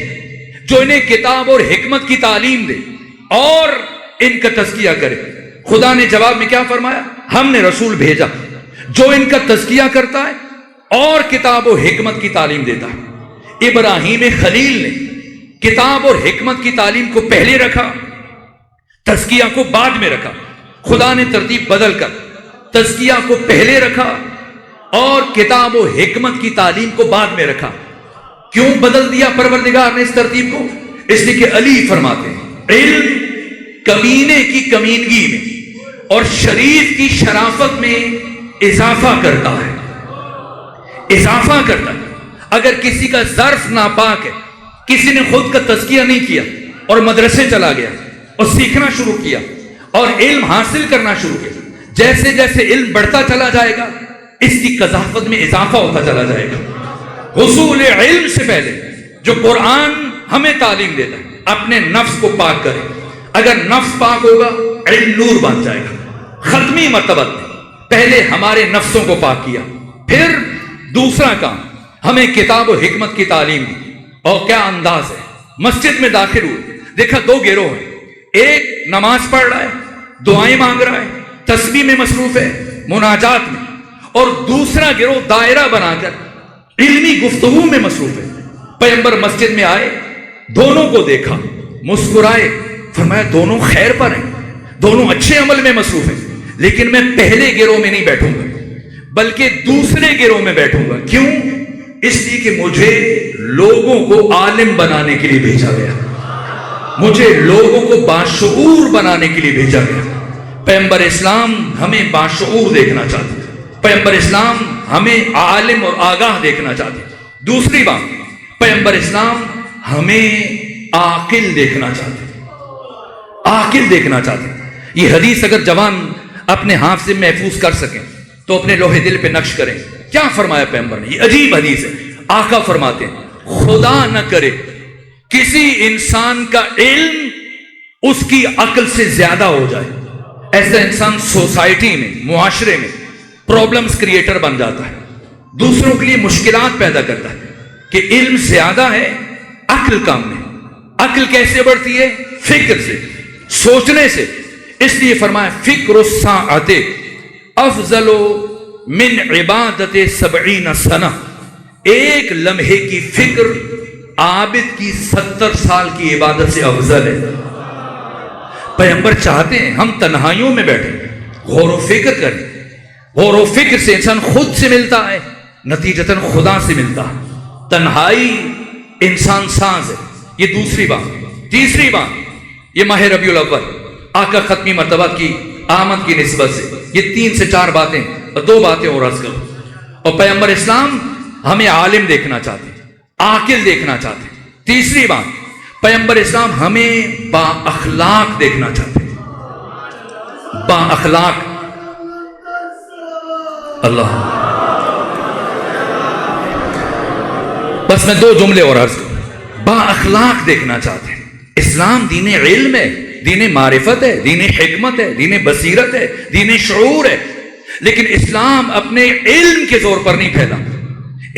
جو انہیں کتاب اور حکمت کی تعلیم دے اور ان کا تزکیہ کرے۔ خدا نے جواب میں کیا فرمایا؟ ہم نے رسول بھیجا جو ان کا تزکیہ کرتا ہے اور کتاب و حکمت کی تعلیم دیتا ہے۔ ابراہیم خلیل نے کتاب اور حکمت کی تعلیم کو پہلے رکھا، تزکیہ کو بعد میں رکھا۔ خدا نے ترتیب بدل کر تزکیہ کو پہلے رکھا اور کتاب و حکمت کی تعلیم کو بعد میں رکھا۔ کیوں بدل دیا پروردگار نے اس ترتیب کو؟ اس لیے کہ علی فرماتے ہیں علم کمینے کی کمینگی میں اور شریف کی شرافت میں اضافہ کرتا ہے، اضافہ کرتا ہے۔ اگر کسی کا ظرف ناپاک ہے، کسی نے خود کا تزکیہ نہیں کیا اور مدرسے چلا گیا اور سیکھنا شروع کیا اور علم حاصل کرنا شروع کیا، جیسے جیسے علم بڑھتا چلا جائے گا اس کی قذافت میں اضافہ ہوتا چلا جائے گا۔ حصول علم سے پہلے جو قرآن ہمیں تعلیم دیتا ہے، اپنے نفس کو پاک کرے۔ اگر نفس پاک ہوگا علم نور بن جائے گا۔ ختمی مرتبہ پہلے ہمارے نفسوں کو پاک کیا، پھر دوسرا کام ہمیں کتاب و حکمت کی تعلیم دی۔ اور کیا انداز ہے، مسجد میں داخل ہوئے دیکھا 2 گروہ ہیں، ایک نماز پڑھ رہا ہے، دعائیں مانگ رہا ہے، تسبیح میں مصروف ہے، مناجات میں، اور دوسرا گروہ دائرہ بنا کر علمی گفتگو میں مصروف ہے۔ پیغمبر مسجد میں آئے، دونوں کو دیکھا، مسکرائے. فرمایا دونوں خیر پر ہیں, دونوں اچھے عمل میں مصروف ہیں, لیکن میں پہلے گروہ میں نہیں بیٹھوں گا بلکہ دوسرے گروہ میں بیٹھوں گا. کیوں؟ اس لیے کہ مجھے لوگوں کو عالم بنانے کے لیے بھیجا گیا, مجھے لوگوں کو باشعور بنانے کے لیے بھیجا گیا. پیغمبر اسلام ہمیں باشعور دیکھنا چاہتے, پیغمبر اسلام ہمیں عالم اور آگاہ دیکھنا چاہتے. دوسری بات, پیغمبر اسلام ہمیں عاقل دیکھنا چاہتے, عاقل دیکھنا چاہتے. یہ حدیث اگر جوان اپنے حافظے میں محفوظ کر سکیں تو اپنے لوہے دل پہ نقش کریں. کیا فرمایا پیغمبر نے؟ یہ عجیب حدیث ہے. آقا فرماتے ہیں خدا نہ کرے کسی انسان کا علم اس کی عقل سے زیادہ ہو جائے. ایسا انسان سوسائٹی میں, معاشرے میں پرابلمز کریٹر بن جاتا ہے, دوسروں کے لیے مشکلات پیدا کرتا ہے کہ علم زیادہ ہے, عقل کم ہے. عقل کیسے بڑھتی ہے؟ فکر سے, سوچنے سے. اس لیے فرمایا فکر الساعۃ افضل من عبادت 70 سنہ. ایک لمحے کی فکر عابد کی 70 سال کی عبادت سے افضل ہے. پیغمبر چاہتے ہیں ہم تنہائیوں میں بیٹھیں, غور و فکر کریں. غور و فکر سے انسان خود سے ملتا ہے, نتیجتاً خدا سے ملتا ہے. تنہائی انسان ساز ہے. یہ دوسری بات. تیسری بات, یہ ماہ ربیع الاول آقا ختمی مرتبہ کی آمد کی نسبت سے یہ 3 سے 4 باتیں, 2 باتیں اور عرض کروں. اور پیغمبر اسلام ہمیں عالم دیکھنا چاہتے, عاقل دیکھنا چاہتے. تیسری بات, پیغمبر اسلام ہمیں با اخلاق دیکھنا چاہتے, با اخلاق. اللہ, بس میں 2 جملے اور عرض کروں. با اخلاق دیکھنا چاہتے ہیں. اسلام دین علم ہے, دین معرفت ہے, دین حکمت ہے, دین بصیرت ہے, دین شعور ہے. لیکن اسلام اپنے علم کے زور پر نہیں پھیلا.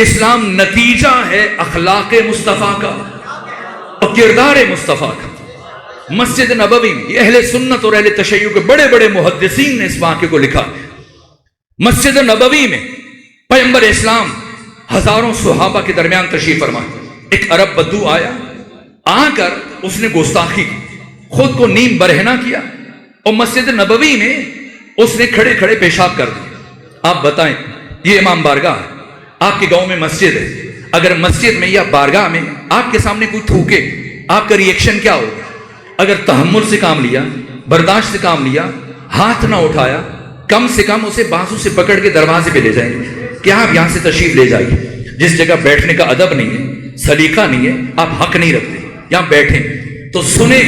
اسلام نتیجہ ہے اخلاق مصطفیٰ کا اور کردار مصطفیٰ کا. مسجد نبوی میں اہل سنت اور اہل تشیع کے بڑے بڑے محدثین نے اس واقعے کو لکھا. مسجد نبوی میں پیغمبر اسلام ہزاروں صحابہ کے درمیان تشریف فرمائے. ایک عرب بدو آیا, آ کر اس نے گستاخی کی, خود کو نیم برہنہ کیا اور مسجد نبوی میں اس نے کھڑے کھڑے پیشاب کر دیا. آپ بتائیں, یہ امام بارگاہ ہے, آپ کے گاؤں میں مسجد ہے, اگر مسجد میں یا بارگاہ میں آپ کے سامنے کوئی تھوکے, آپ کا ریئیکشن کیا ہوگا؟ اگر تحمل سے کام لیا, برداشت سے کام لیا, ہاتھ نہ اٹھایا, کم سے کم اسے بازو سے پکڑ کے دروازے پہ لے جائیں گے کہ آپ یہاں سے تشریف لے جائیے. جس جگہ بیٹھنے کا ادب نہیں ہے, سلیقہ نہیں ہے, آپ حق نہیں رکھتے یہاں بیٹھیں. تو سنیں,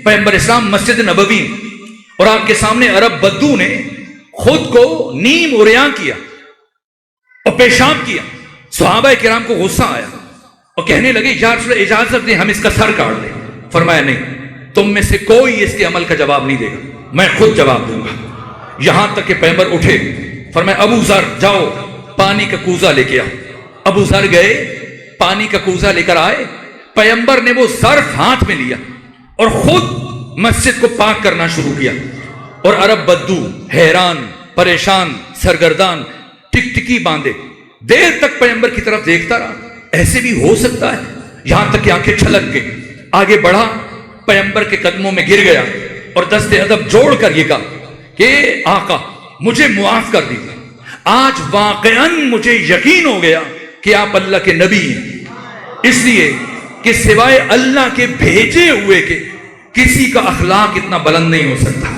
پیغمبر اسلام مسجد نبوی اور آپ کے سامنے عرب بدو نے خود کو نیم عریاں کیا اور پیشاب کیا. صحابہ کرام کو غصہ آیا اور کہنے لگے یا رسول اللہ اجازت دیں ہم اس کا سر کاٹ دیں. فرمایا نہیں, تم میں سے کوئی اس کے عمل کا جواب نہیں دے گا, میں خود جواب دوں گا. یہاں تک کہ پیغمبر اٹھے, فرمایا ابو ذر جاؤ پانی کا کوزہ لے کے آؤ. ابو ذر گئے, پانی کا کوزہ لے کر آئے. پیغمبر نے وہ ظرف ہاتھ میں لیا اور خود مسجد کو پاک کرنا شروع کیا. اور عرب بدو حیران, پریشان, سرگردان, ٹک ٹکی باندھے دیر تک پیغمبر کی طرف دیکھتا رہا. ایسے بھی ہو سکتا ہے؟ یہاں تک کہ آنکھیں چھلک گئی. آگے بڑھا, پیغمبر کے قدموں میں گر گیا اور دست ادب جوڑ کر یہ کہا کہ آقا مجھے معاف کر دیجیے, آج واقعاً مجھے یقین ہو گیا کہ آپ اللہ کے نبی ہیں, اس لیے کہ سوائے اللہ کے بھیجے ہوئے کے کسی کا اخلاق اتنا بلند نہیں ہو سکتا.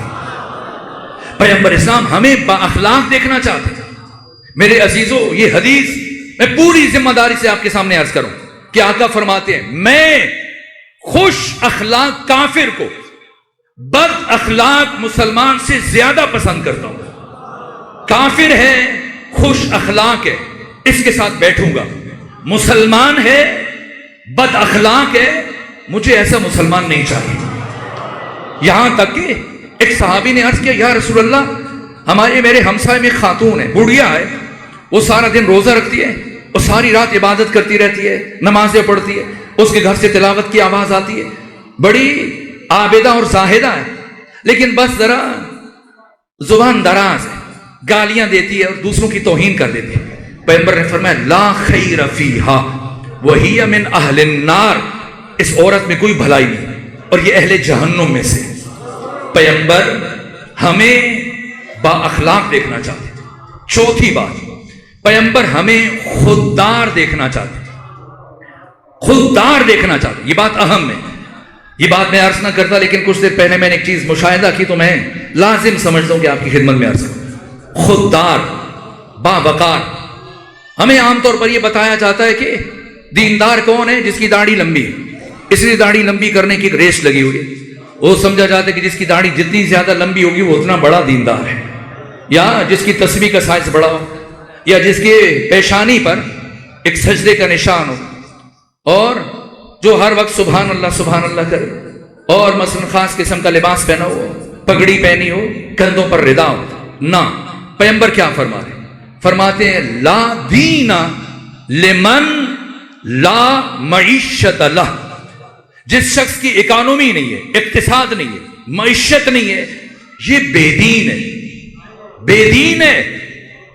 پیغمبر اسلام ہمیں با اخلاق دیکھنا چاہتے ہیں. میرے عزیزوں, یہ حدیث میں پوری ذمہ داری سے آپ کے سامنے عرض کروں کہ آقا فرماتے ہیں میں خوش اخلاق کافر کو بد اخلاق مسلمان سے زیادہ پسند کرتا ہوں. کافر ہے, خوش اخلاق ہے, اس کے ساتھ بیٹھوں گا. مسلمان ہے, بد اخلاق ہے, مجھے ایسا مسلمان نہیں چاہیے. یہاں تک کہ ایک صحابی نے عرض کیا یا رسول اللہ ہمارے میرے ہمسائے میں خاتون ہے, بڑھیا ہے, وہ سارا دن روزہ رکھتی ہے اور ساری رات عبادت کرتی رہتی ہے, نمازیں پڑھتی ہے, اس کے گھر سے تلاوت کی آواز آتی ہے, بڑی عابدہ اور زاہدہ ہے, لیکن بس ذرا زبان دراز ہے, گالیاں دیتی ہے اور دوسروں کی توہین کر دیتی ہے. پیغمبر نے فرمایا لا خیر فیہا وہی من اہل النار, اس عورت میں کوئی بھلائی نہیں اور یہ اہل جہنم میں سے. پیغمبر ہمیں با اخلاق دیکھنا چاہتے. چوتھی بات، پیغمبر ہمیں خوددار دیکھنا چاہتے. خوددار دیکھنا چاہتے، یہ بات اہم ہے. یہ بات میں عرض نہ کرتا، لیکن کچھ دیر پہلے میں نے ایک چیز مشاہدہ کی تو میں لازم سمجھتا ہوں کہ آپ کی خدمت میں عرض کروں. خوددار، با وقار. ہمیں عام طور پر یہ بتایا جاتا ہے کہ دیندار کون ہے؟ جس کی داڑھی لمبی ہے. اس لیے داڑھی لمبی کرنے کی ایک ریس لگی ہوئی ہے. وہ سمجھا جاتا ہے کہ جس کی داڑھی جتنی زیادہ لمبی ہوگی وہ اتنا بڑا دیندار ہے، یا جس کی تسبیح کا سائز بڑا ہو، یا جس کے پیشانی پر ایک سجدے کا نشان ہو، اور جو ہر وقت سبحان اللہ کرے، اور مثلا خاص قسم کا لباس پہنا ہو، پگڑی پہنی ہو، کندھوں پر ردا ہو. نہ، پیغمبر کیا فرما رہے؟ فرماتے ہیں لا دین لمن لا معیشت لہ. جس شخص کی اکانومی نہیں ہے، اقتصاد نہیں ہے، معیشت نہیں ہے، یہ بے دین ہے. بے دین ہے.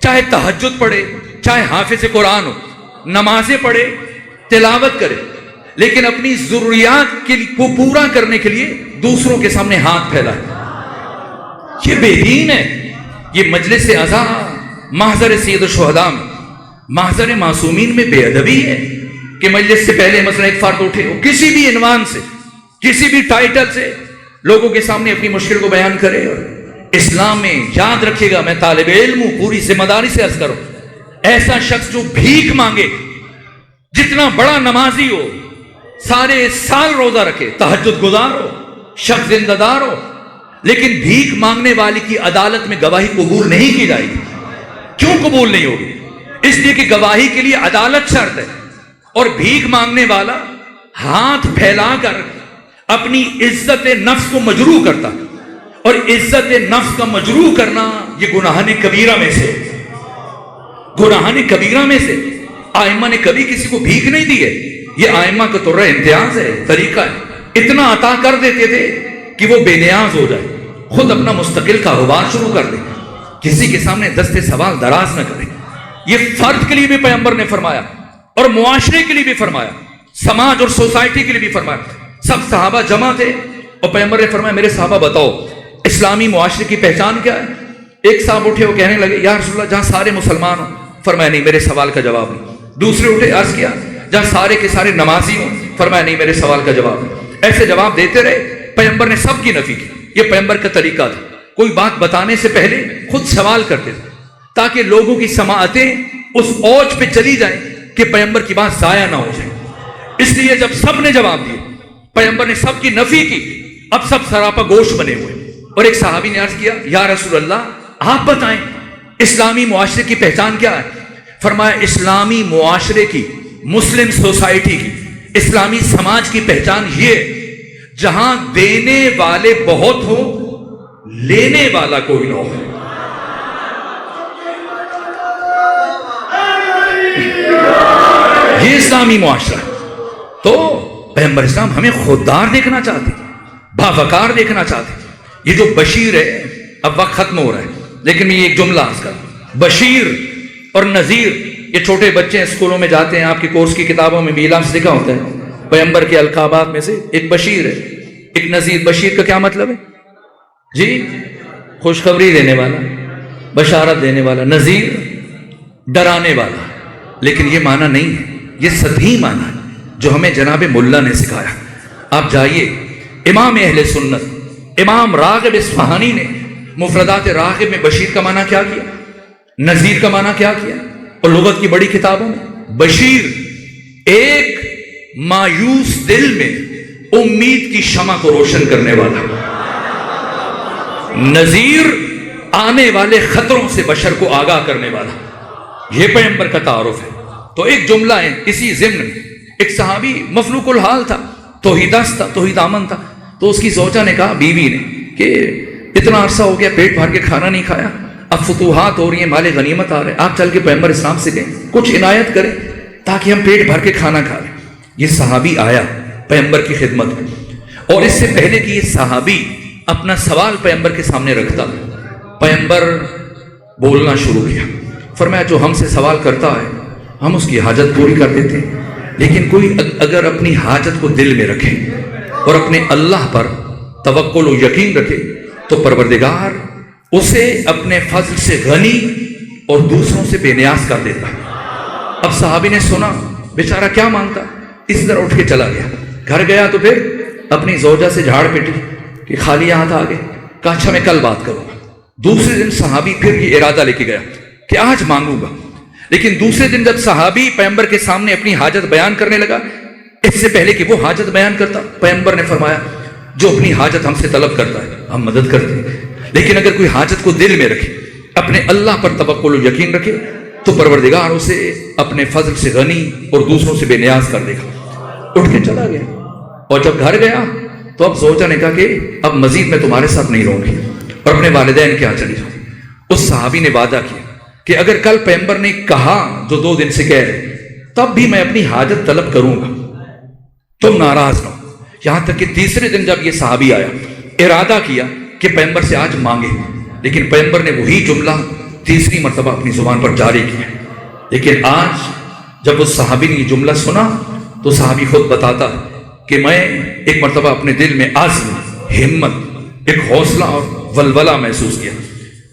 چاہے تہجد پڑھے، چاہے حافظ قرآن ہو، نمازیں پڑھے، تلاوت کرے، لیکن اپنی ضروریات کو پورا کرنے کے لیے دوسروں کے سامنے ہاتھ پھیلائے، یہ بے دین ہے. یہ مجلس عزا محضر سید الشہداء میں، محضر معصومین میں بے ادبی ہے کہ مجلس سے پہلے مثلا ایک فرد اٹھے ہو، کسی بھی عنوان سے، کسی بھی ٹائٹل سے لوگوں کے سامنے اپنی مشکل کو بیان کرے. اور اسلام میں یاد رکھیے گا، میں طالب علم ہوں، پوری ذمہ داری سے عرض کروں، ایسا شخص جو بھیک مانگے، جتنا بڑا نمازی ہو، سارے سال روزہ رکھے، تہجد گزار ہو، شخص زندہ دار ہو، لیکن بھیک مانگنے والے کی عدالت میں گواہی قبول نہیں کی جائے گی. کیوں قبول نہیں ہوگی؟ اس لیے کہ گواہی کے لیے عدالت شرط ہے، اور بھیک مانگنے والا ہاتھ پھیلا کر اپنی عزت نفس کو مجروح کرتا، اور عزت نفس کا مجروح کرنا یہ گناہان کبیرہ میں سے، گناہان کبیرہ میں سے. آئمہ نے کبھی کسی کو بھیک نہیں دی ہے، یہ آئمہ کا طرح امتیاز ہے، طریقہ ہے. اتنا عطا کر دیتے تھے کہ وہ بے نیاز ہو جائے، خود اپنا مستقل کاروبار شروع کر دے، کسی کے سامنے دستے سوال دراز نہ کرے. یہ فرد کے لیے بھی پیغمبر نے فرمایا، اور معاشرے کے لیے بھی فرمایا، سماج اور سوسائٹی کے لیے بھی فرمایا. سب صحابہ جمع تھے اور پیغمبر نے فرمایا میرے صحابہ بتاؤ اسلامی معاشرے کی پہچان کیا ہے؟ ایک صاحب اٹھے وہ کہنے لگے یا رسول اللہ جہاں سارے مسلمان ہوں. فرمایا نہیں، میرے سوال کا جواب نہیں. دوسرے اٹھے، عرض کیا جہاں سارے کے سارے نمازی ہوں. فرمایا نہیں، میرے سوال کا جواب نہیں. ایسے جواب دیتے رہے. پیغمبر نے سب کی نفی کی. یہ پیغمبر کا طریقہ تھا. کوئی بات بتانے سے پہلے خود سوال کرتے تھے تاکہ لوگوں کی سماعتیں اس اوج پہ چلی جائیں کہ پیغمبر کی بات ضائع نہ ہو جائے. اس لیے جب سب نے جواب دیے، پیغمبر نے سب کی نفی کی. اب سب سراپا گوشت بنے ہوئے. اور ایک صحابی نے عرض کیا یا رسول اللہ آپ بتائیں اسلامی معاشرے کی پہچان کیا ہے؟ فرمایا اسلامی معاشرے کی، مسلم سوسائٹی کی، اسلامی سماج کی پہچان یہ جہاں دینے والے بہت ہوں لینے والا کوئی نہ ہو. یہ اسلامی معاشرہ. تو پیغمبر اسلام ہمیں خوددار دیکھنا چاہتے، باوقار دیکھنا چاہتے. یہ جو بشیر ہے، اب وقت ختم ہو رہا ہے لیکن میں یہ ایک جملہ عرض کروں. بشیر اور نذیر، یہ چھوٹے بچے اسکولوں میں جاتے ہیں، آپ کی کورس کی کتابوں میں بھی لفظ لکھا ہوتا ہے پیغمبر کے القابات میں سے ایک بشیر ہے، ایک نذیر. بشیر کا کیا مطلب ہے جی؟ خوشخبری دینے والا، بشارت دینے والا. نذیر ڈرانے والا. لیکن یہ معنی نہیں ہے، یہ سطحی معنی ہے جو ہمیں جناب ملا نے سکھایا. آپ جائیے، امام اہل سنت امام راغب اصفہانی نے مفردات راغب میں بشیر کا معنی کیا کیا، نذیر کا معنی کیا کیا. اور لغت کی بڑی کتابوں میں بشیر ایک مایوس دل میں امید کی شمع کو روشن کرنے والا، نذیر آنے والے خطروں سے بشر کو آگاہ کرنے والا. یہ پیغمبر کا تعارف ہے. تو ایک جملہ ہے اسی ضمن میں. ایک صحابی مفلوق الحال تھا، توحیدست تھا، توحید آمن تھا. تو اس کی زوجہ نے کہا، بیوی نے، کہ اتنا عرصہ ہو گیا پیٹ بھر کے کھانا نہیں کھایا، اب فتوحات ہو رہی ہیں، مال غنیمت آ رہے ہیں، آپ چل کے پیغمبر اسلام سے کہیں کچھ عنایت کریں تاکہ ہم پیٹ بھر کے کھانا کھا لیں. یہ صحابی آیا پیغمبر کی خدمت میں، اور اس سے پہلے کہ یہ صحابی اپنا سوال پیغمبر کے سامنے رکھتا، پیغمبر بولنا شروع کیا. فرمایا جو ہم سے سوال کرتا ہے ہم اس کی حاجت پوری کر دیتے ہیں، لیکن کوئی اگر اپنی حاجت کو دل میں رکھے، اور اپنے اللہ پر توکل و یقین رکھے تو پروردگار اسے اپنے فضل سے غنی اور دوسروں سے بے نیاز کر دیتا ہے۔ اب صحابی نے سنا بیچارہ کیا مانگتا، اس طرح اٹھ کے چلا گیا۔ گھر گیا تو پھر اپنی زوجہ سے جھاڑ پیٹی کہ خالی ہاتھ آ گئے، کہا اچھا میں کل بات کروں گا۔ دوسرے دن صحابی پھر یہ ارادہ لے کے گیا کہ آج مانگوں گا، لیکن دوسرے دن جب صحابی پیغمبر کے سامنے اپنی حاجت بیان کرنے لگا، اس سے پہلے کہ وہ حاجت بیان کرتا، پیغمبر نے فرمایا جو اپنی حاجت ہم سے طلب کرتا ہے ہم مدد کرتے ہیں، لیکن اگر کوئی حاجت کو دل میں رکھے، اپنے اللہ پر توکل و یقین رکھے تو پروردگار اسے اپنے فضل سے غنی اور دوسروں سے بے نیاز کر دے گا۔ اٹھ کے چلا گیا، اور جب گھر گیا تو اب زوجہ نے کہا کہ اب مزید میں تمہارے ساتھ نہیں رہوں گی اور اپنے والدین کے یہاں چلی جاؤں۔ اس صحابی نے وعدہ کیا کہ اگر کل پیغمبر نے کہا جو 2 دن سے کہہ رہے تب بھی میں اپنی حاجت طلب کروں گا، تم ناراض نہ ہو۔ یہاں تک کہ تیسرے دن جب یہ صحابی آیا، ارادہ کیا کہ پیغمبر سے آج مانگے، لیکن پیغمبر نے وہی جملہ تیسری مرتبہ اپنی زبان پر جاری کیا۔ لیکن آج جب اس صحابی نے یہ جملہ سنا تو صحابی خود بتاتا کہ میں ایک مرتبہ اپنے دل میں عزم، ہمت، ایک حوصلہ اور ولولہ محسوس کیا۔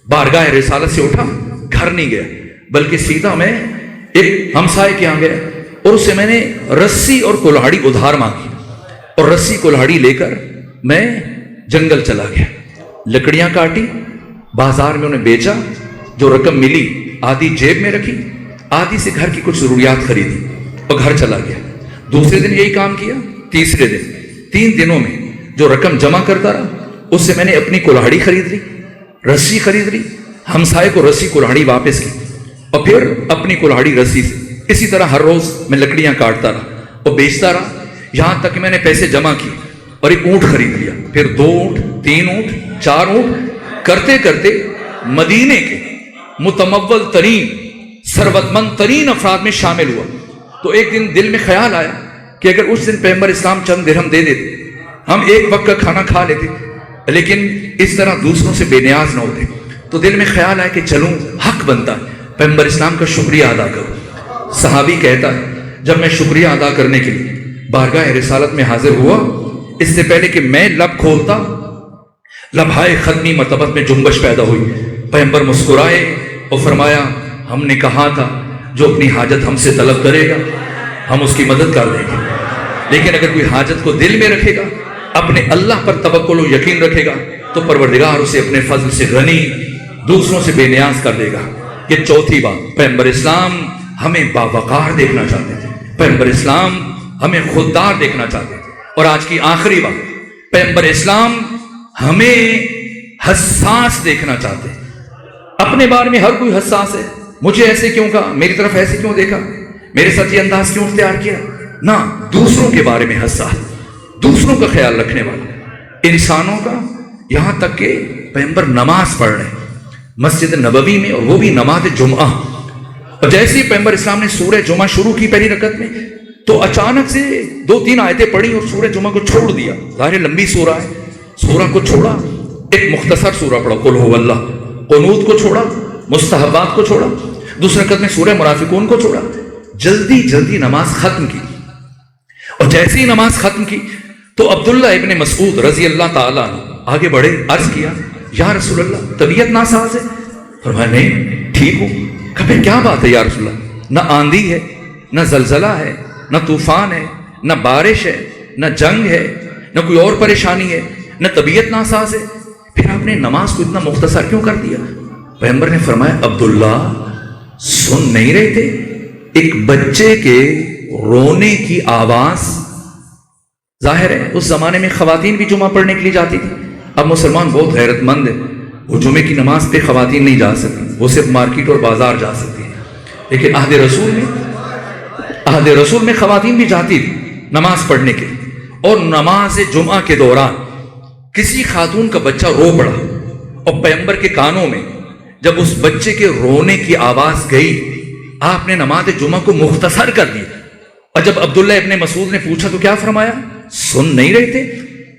بارگاہ رسالت سے اٹھا، گھر نہیں گیا بلکہ سیدھا میں ایک ہمسائے کے یہاں گیا اور اس سے میں نے رسی اور کلہاڑی ادھار مانگی، اور رسی کلہاڑی لے کر میں جنگل چلا گیا، لکڑیاں کاٹی، بازار میں انہیں بیچا، جو رقم ملی آدھی جیب میں رکھی، آدھی سے گھر کی کچھ ضروریات خریدی اور گھر چلا گیا۔ دوسرے دن یہی کام کیا، تیسرے دن 3 دنوں میں جو رقم جمع کرتا رہا اس سے میں نے اپنی کلہاڑی خرید لی، رسی خرید لی، ہمسائے کو رسی کلہاڑی واپس کی، اور پھر اپنی کلہاڑی رسی سے اسی طرح ہر روز میں لکڑیاں کاٹتا رہا اور بیچتا رہا، یہاں تک کہ میں نے پیسے جمع کیے اور ایک اونٹ خرید لیا، پھر 2 اونٹ، 3 اونٹ، 4 اونٹ، کرتے کرتے مدینے کے متمول ترین، ثروت مند ترین افراد میں شامل ہوا۔ تو ایک دن دل میں خیال آیا کہ اگر اس دن پیغمبر اسلام چند درہم دے دیتے، ہم ایک وقت کا کھانا کھا لیتے، لیکن اس طرح دوسروں سے بے نیاز نہ ہوتے۔ تو دل میں خیال آیا کہ چلوں، حق بنتا ہے پیغمبر اسلام کا شکریہ ادا کروں۔ صحابی کہتا ہے جب میں شکریہ ادا کرنے کے لیے بارگاہ رسالت میں حاضر ہوا، اس سے پہلے کہ میں لب کھولتا، لبھائے ختمی مرتبت میں جنبش پیدا ہوئی۔ پیغمبر مسکرائے اور فرمایا ہم نے کہا تھا جو اپنی حاجت ہم سے طلب کرے گا ہم اس کی مدد کر دیں گے، لیکن اگر کوئی حاجت کو دل میں رکھے گا، اپنے اللہ پر توکل و یقین رکھے گا تو پروردگار اسے اپنے فضل سے غنی، دوسروں سے بے نیاز کر دے گا۔ یہ چوتھی بات، پیغمبر اسلام ہمیں باوقار دیکھنا چاہتے تھے، پیغمبر اسلام ہمیں خوددار دیکھنا چاہتے تھے۔ اور آج کی آخری بات، پیغمبر اسلام ہمیں حساس دیکھنا چاہتے ہیں۔ اپنے بارے میں ہر کوئی حساس ہے، مجھے ایسے کیوں کہا، میری طرف ایسے کیوں دیکھا، میرے ساتھ یہ انداز کیوں اختیار کیا، نہ، دوسروں کے بارے میں حساس، دوسروں کا خیال رکھنے والا، انسانوں کا، یہاں تک کہ پیغمبر نماز پڑھ رہے ہیں مسجد نبوی میں، اور وہ بھی نماز جمعہ، اور جیسے ہی پیغمبر اسلام نے سورہ جمعہ شروع کی پہلی رکعت میں تو اچانک سے 2-3 آیتیں پڑھی اور سورہ جمعہ کو چھوڑ دیا۔ ظاہر لمبی سورہ ہے، سورہ کو چھوڑا، ایک مختصر سورہ پڑھا قل هو اللہ، قنوت کو چھوڑا، مستحبات کو چھوڑا، دوسرے رکعت میں سورہ منافقون کو چھوڑا، جلدی جلدی نماز ختم کی، اور جیسے ہی نماز ختم کی تو عبداللہ ابن مسعود رضی اللہ تعالیٰ عنہ آگے بڑھے، عرض کیا یا رسول اللہ طبیعت ناساز ہے؟ فرمایا نہیں، ٹھیک ہوں۔ کہا پھر کیا بات ہے یا رسول اللہ؟ نہ آندھی ہے، نہ زلزلہ ہے، نہ طوفان ہے، نہ بارش ہے، نہ جنگ ہے، نہ کوئی اور پریشانی ہے، نہ طبیعت ناساز ہے، پھر آپ نے نماز کو اتنا مختصر کیوں کر دیا؟ پیغمبر نے فرمایا عبداللہ سن نہیں رہے تھے ایک بچے کے رونے کی آواز؟ ظاہر ہے اس زمانے میں خواتین بھی جمعہ پڑھنے کے لیے جاتی تھی، اب مسلمان بہت غیرت مند ہے، وہ جمعے کی نماز پہ خواتین نہیں جا سکتی، وہ صرف مارکیٹ اور بازار جا سکتی ہیں، لیکن عہد رسول میں خواتین بھی جاتی تھی نماز پڑھنے کے لیے۔ اور نماز جمعہ کے دوران کسی خاتون کا بچہ رو پڑا اور پیغمبر کے کانوں میں جب اس بچے کے رونے کی آواز گئی، آپ نے نماز جمعہ کو مختصر کر دیا۔ اور جب عبداللہ ابن مسعود نے پوچھا تو کیا فرمایا؟ سن نہیں رہے تھے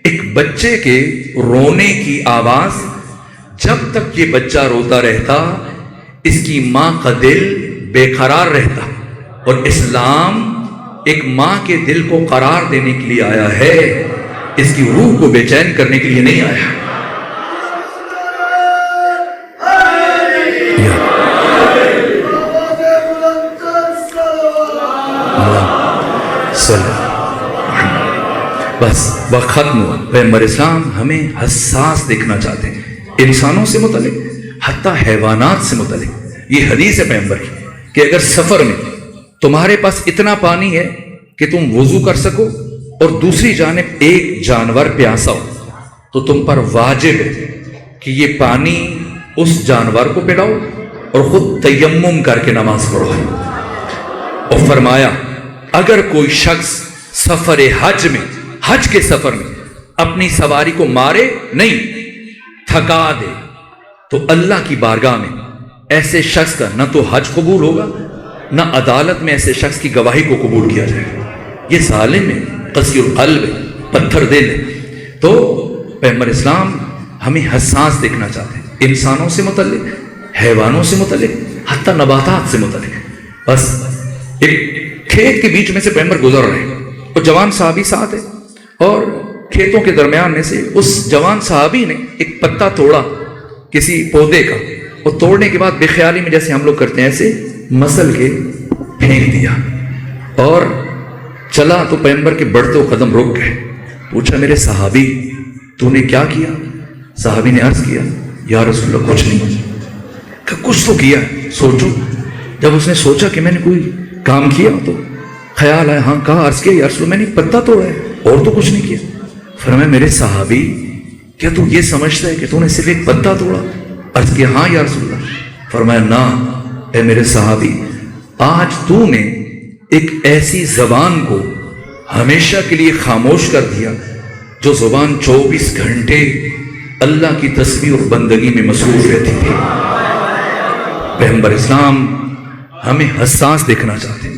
ایک بچے کے رونے کی آواز؟ جب تک یہ بچہ روتا رہتا اس کی ماں کا دل بے قرار رہتا، اور اسلام ایک ماں کے دل کو قرار دینے کے لیے آیا ہے اس کی روح کو بے چین کرنے کے لیے نہیں آیا. بس وقت ختم ہوا. پیغمبر اسلام ہمیں حساس دیکھنا چاہتے ہیں انسانوں سے متعلق، حتیٰ حیوانات سے متعلق. یہ حدیث ہے پیغمبر کی کہ اگر سفر میں تمہارے پاس اتنا پانی ہے کہ تم وضو کر سکو اور دوسری جانب ایک جانور پیاسا ہو تو تم پر واجب ہے کہ یہ پانی اس جانور کو پلاؤ اور خود تیمم کر کے نماز پڑھو. اور فرمایا اگر کوئی شخص سفر حج میں، حج کے سفر میں اپنی سواری کو مارے نہیں، تھکا دے، تو اللہ کی بارگاہ میں ایسے شخص کا نہ تو حج قبول ہوگا نہ عدالت میں ایسے شخص کی گواہی کو قبول کیا جائے گا. یہ ظالم ہے، قسی القلب ہے، پتھر دل ہے. تو پیغمبر اسلام ہمیں حساس دیکھنا چاہتے ہیں انسانوں سے متعلق، حیوانوں سے متعلق، حتیٰ نباتات سے متعلق. بس ایک کھیت کے بیچ میں سے پیغمبر گزر رہے ہیں اور جوان صحابی ساتھ ہے، اور کھیتوں کے درمیان میں سے اس جوان صحابی نے ایک پتا توڑا کسی پودے کا، اور توڑنے کے بعد بے خیالی میں جیسے ہم لوگ کرتے ہیں ایسے مسل کے پھینک دیا اور چلا. تو پیغمبر کے بڑھتے قدم رک گئے. پوچھا میرے صحابی تو نے کیا کیا؟ صحابی نے عرض کیا یا رسول اللہ کچھ نہیں. کہ کچھ تو کیا، سوچو. جب اس نے سوچا کہ میں نے کوئی کام کیا تو خیال آیا، ہاں کہا، عرض کیا یا رسول اللہ میں نے پتا توڑا ہے اور تو کچھ نہیں کیا. فرمایا میرے صحابی کیا تو یہ سمجھتا ہے کہ تو نے صرف ایک پتا توڑا؟ عرض کیا ہاں یا رسول اللہ. فرمایا نہ اے میرے صحابی، آج تو نے ایک ایسی زبان کو ہمیشہ کے لیے خاموش کر دیا جو زبان 24 گھنٹے اللہ کی تسبیح اور بندگی میں مصروف رہتی تھی. پیغمبر اسلام ہمیں حساس دیکھنا چاہتے ہیں.